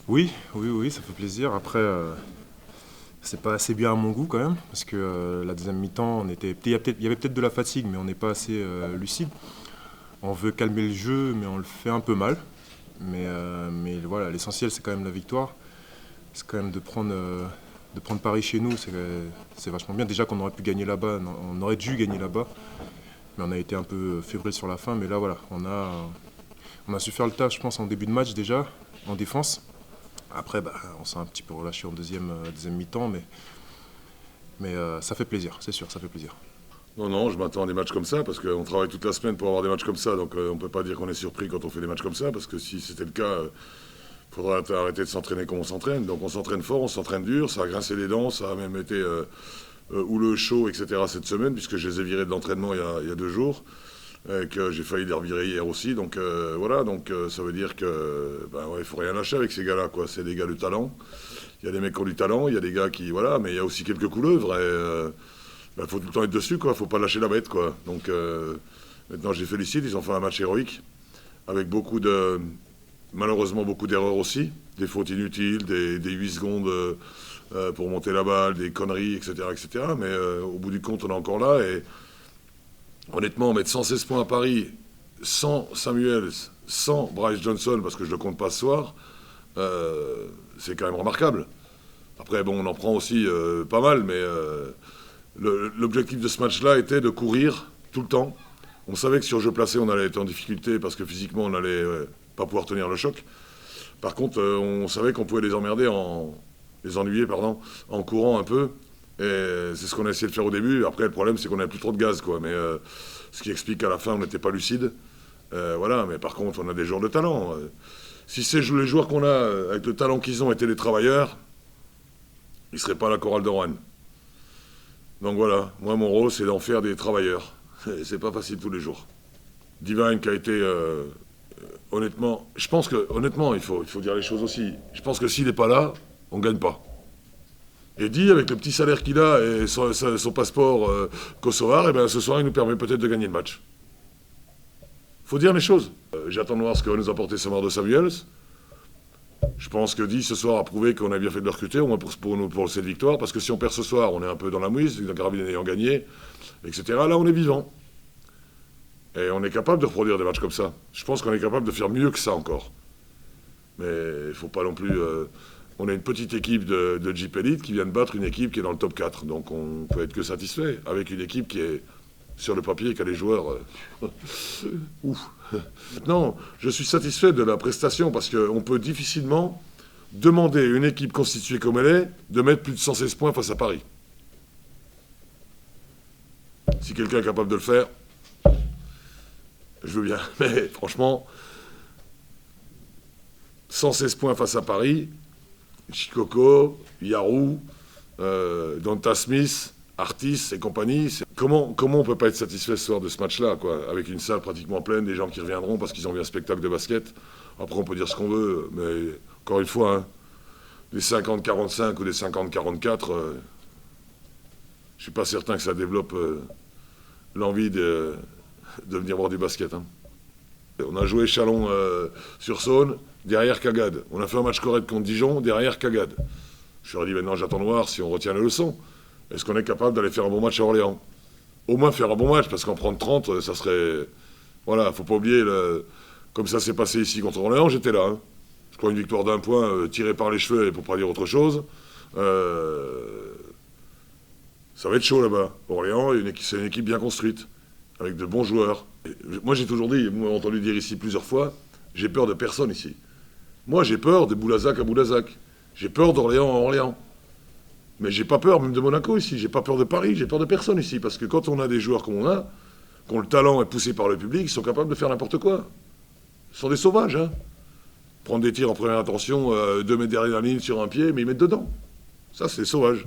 Oui, ça fait plaisir. Après, c'est pas assez bien à mon goût quand même, parce que la deuxième mi-temps, il y avait peut-être de la fatigue, mais on n'est pas assez lucide. On veut calmer le jeu, mais on le fait un peu mal. Mais voilà, l'essentiel, c'est quand même la victoire. C'est quand même de prendre Paris chez nous, c'est vachement bien. Déjà qu'on aurait pu gagner là-bas, on aurait dû gagner là-bas, mais on a été un peu fébrile sur la fin. Mais là, voilà, on a su faire le taf, je pense, en début de match déjà, en défense. Après, on s'est un petit peu relâché en deuxième mi-temps, mais ça fait plaisir, c'est sûr, ça fait plaisir. Non, je m'attends à des matchs comme ça, parce qu'on travaille toute la semaine pour avoir des matchs comme ça, donc on ne peut pas dire qu'on est surpris quand on fait des matchs comme ça, parce que si c'était le cas, il faudrait arrêter de s'entraîner comme on s'entraîne. Donc on s'entraîne fort, on s'entraîne dur, ça a grincé les dents, ça a même été houleux, chaud, etc. cette semaine, puisque je les ai virés de l'entraînement il y a 2 jours, et que j'ai failli les revirer hier aussi. Donc voilà, ça veut dire que il faut rien lâcher avec ces gars-là, quoi. C'est des gars de talent. Il y a des mecs qui ont du talent, il y a des gars qui, voilà, mais il y a aussi quelques couleuvres, et faut tout le temps être dessus, quoi. Faut pas lâcher la bête, quoi. Donc maintenant, je les félicite, ils ont fait un match héroïque, avec malheureusement beaucoup d'erreurs aussi, des fautes inutiles, des 8 secondes pour monter la balle, des conneries, etc. Mais au bout du compte, on est encore là, et honnêtement, mettre 116 points à Paris, sans Samuels, sans Bryce Johnson, parce que je ne le compte pas ce soir, c'est quand même remarquable. Après, bon, on en prend aussi pas mal, mais l'objectif de ce match-là était de courir tout le temps. On savait que sur jeu placé, on allait être en difficulté, parce que physiquement, on n'allait pas pouvoir tenir le choc. Par contre, on savait qu'on pouvait les ennuyer, en courant un peu. Et c'est ce qu'on a essayé de faire au début. Après, le problème, c'est qu'on n'avait plus trop de gaz, quoi. Mais ce qui explique qu'à la fin, on n'était pas lucide. Voilà, mais par contre, on a des joueurs de talent. Si les joueurs qu'on a, avec le talent qu'ils ont, étaient des travailleurs, ils ne seraient pas à la chorale de Roanne. Donc voilà, moi, mon rôle, c'est d'en faire des travailleurs. C'est pas facile tous les jours. Divine qui a été... honnêtement, il faut dire les choses aussi. Je pense que s'il n'est pas là, on ne gagne pas. Et dit, avec le petit salaire qu'il a et son passeport kosovar, ce soir, il nous permet peut-être de gagner le match. Faut dire les choses. J'attends de voir ce que va nous apporter Samar de Samuels. Je pense que Di, ce soir, a prouvé qu'on a bien fait de le recruter, au moins pour cette victoire, parce que si on perd ce soir, on est un peu dans la mouise, la carabine ayant gagné, etc. Là, on est vivant. Et on est capable de reproduire des matchs comme ça. Je pense qu'on est capable de faire mieux que ça encore. Mais il ne faut pas non plus... on a une petite équipe de Jeep Elite qui vient de battre une équipe qui est dans le top 4. Donc on peut être que satisfait avec une équipe qui est sur le papier, qui a les joueurs... Ouf. Maintenant, je suis satisfait de la prestation parce qu'on peut difficilement demander à une équipe constituée comme elle est de mettre plus de 116 points face à Paris. Si quelqu'un est capable de le faire, je veux bien. Mais franchement, 116 points face à Paris, Chikoko, Yarou, Donta Smith, Artis et compagnie. Comment on ne peut pas être satisfait ce soir de ce match-là, quoi, avec une salle pratiquement pleine, des gens qui reviendront parce qu'ils ont vu un spectacle de basket. Après, on peut dire ce qu'on veut, mais encore une fois, hein, des 50-45 ou des 50-44, je ne suis pas certain que ça développe l'envie de venir voir du basket. Hein. On a joué Chalon-sur-Saône, derrière Cagade. On a fait un match correct contre Dijon, derrière Cagade. Je leur ai dit, maintenant j'attends de voir si on retient les leçons. Est-ce qu'on est capable d'aller faire un bon match à Orléans? Au moins faire un bon match, parce qu'en prendre 30, ça serait... Voilà, faut pas oublier, comme ça s'est passé ici contre Orléans, j'étais là. Hein. Je crois une victoire d'1 point tirée par les cheveux, et pour pas dire autre chose. Ça va être chaud là-bas. Orléans, c'est une équipe bien construite, avec de bons joueurs. Et moi j'ai toujours dit, vous m'avez entendu dire ici plusieurs fois, j'ai peur de personne ici. Moi j'ai peur de Boulazac à Boulazac. J'ai peur d'Orléans à Orléans. Mais j'ai pas peur même de Monaco ici, j'ai pas peur de Paris, j'ai peur de personne ici. Parce que quand on a des joueurs comme on a, qui ont le talent et poussé par le public, ils sont capables de faire n'importe quoi. Ce sont des sauvages, hein. Prendre des tirs en première intention, 2 mètres derrière la ligne sur un pied, mais ils mettent dedans. Ça, c'est sauvage.